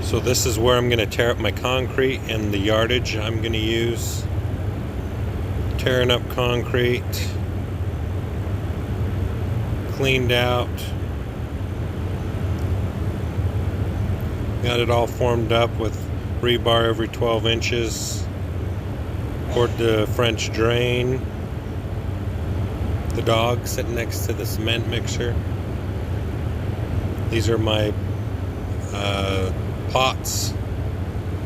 So this is where I'm going to tear up my concrete and the yardage I'm going to use. Tearing up concrete, cleaned out, got it all formed up with rebar every 12 inches, poured the French drain, the dog sitting next to the cement mixer. These are my pots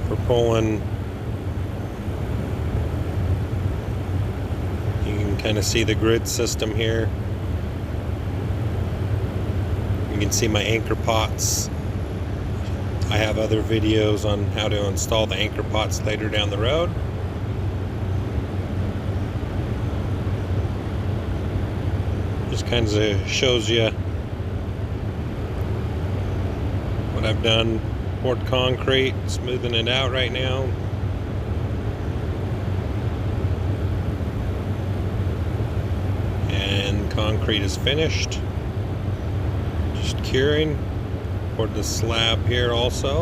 for pulling. You can kind of see the grid system here. You can see my anchor pots. I have other videos on how to install the anchor pots later down the road. Just kind of shows you what I've done. Poured concrete, smoothing it out right now. And concrete is finished. Just curing. Poured the slab here also.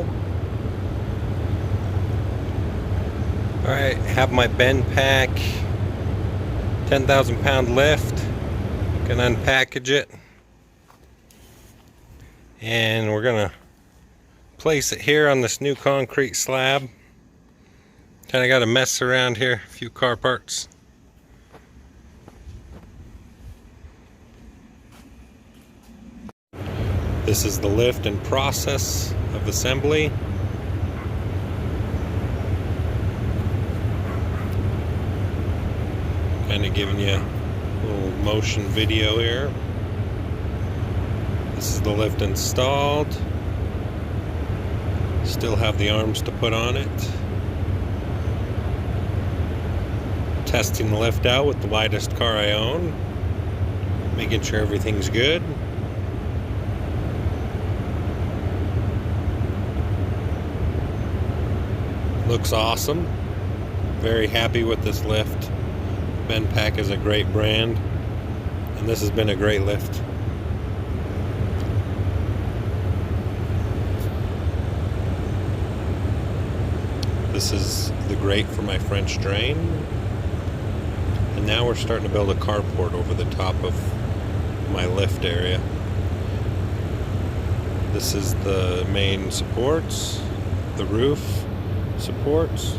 Alright, have my BendPak 10,000 pound lift. Gonna unpackage it. And we're gonna place it here on this new concrete slab. Kind of got a mess around here, a few car parts. This is the lift and process of assembly. Kind of giving you a little motion video here. This is the lift installed. Still have the arms to put on it. Testing the lift out with the lightest car I own. Making sure everything's good. Looks awesome. Very happy with this lift. BendPak is a great brand, and this has been a great lift. This is the grate for my French drain. And now we're starting to build a carport over the top of my lift area. This is the main supports, the roof supports.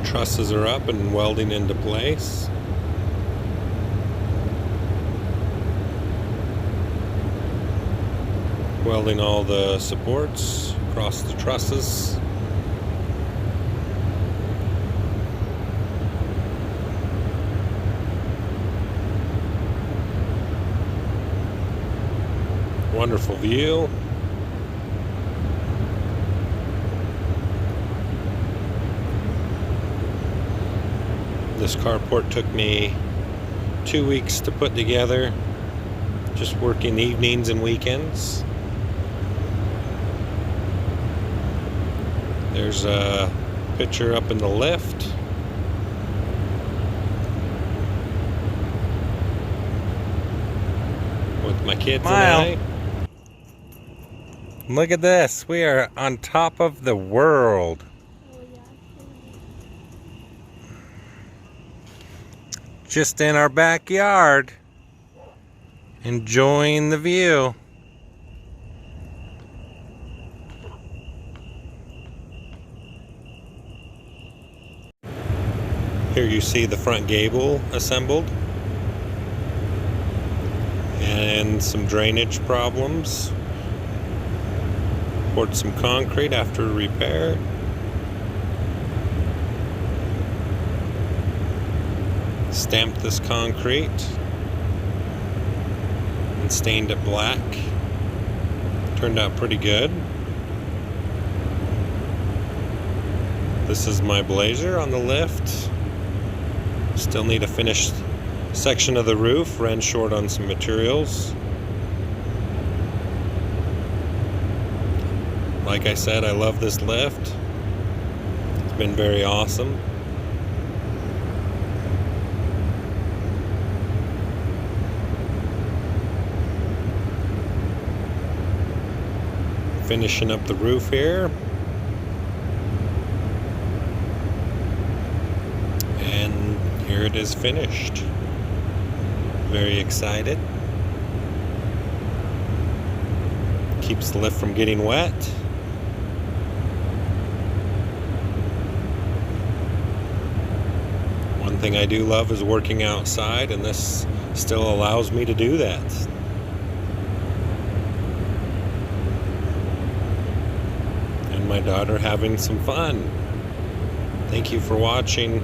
Trusses are up and welding into place. Welding all the supports across the trusses. Wonderful view. This carport took me 2 weeks to put together, just working evenings and weekends. There's a picture up in the lift. With my kids and I. Look at this. We are on top of the world. Just in our backyard. Enjoying the view. Here you see the front gable assembled. And some drainage problems. Poured some concrete after repair. Stamped this concrete and stained it black. Turned out pretty good. This is my blazer on the lift. Still need a finished section of the roof. Ran short on some materials. Like I said, I love this lift. It's been very awesome. Finishing up the roof here. And here it is finished. Very excited. Keeps the lift from getting wet. One thing I do love is working outside, and this still allows me to do that. And my daughter having some fun. Thank you for watching.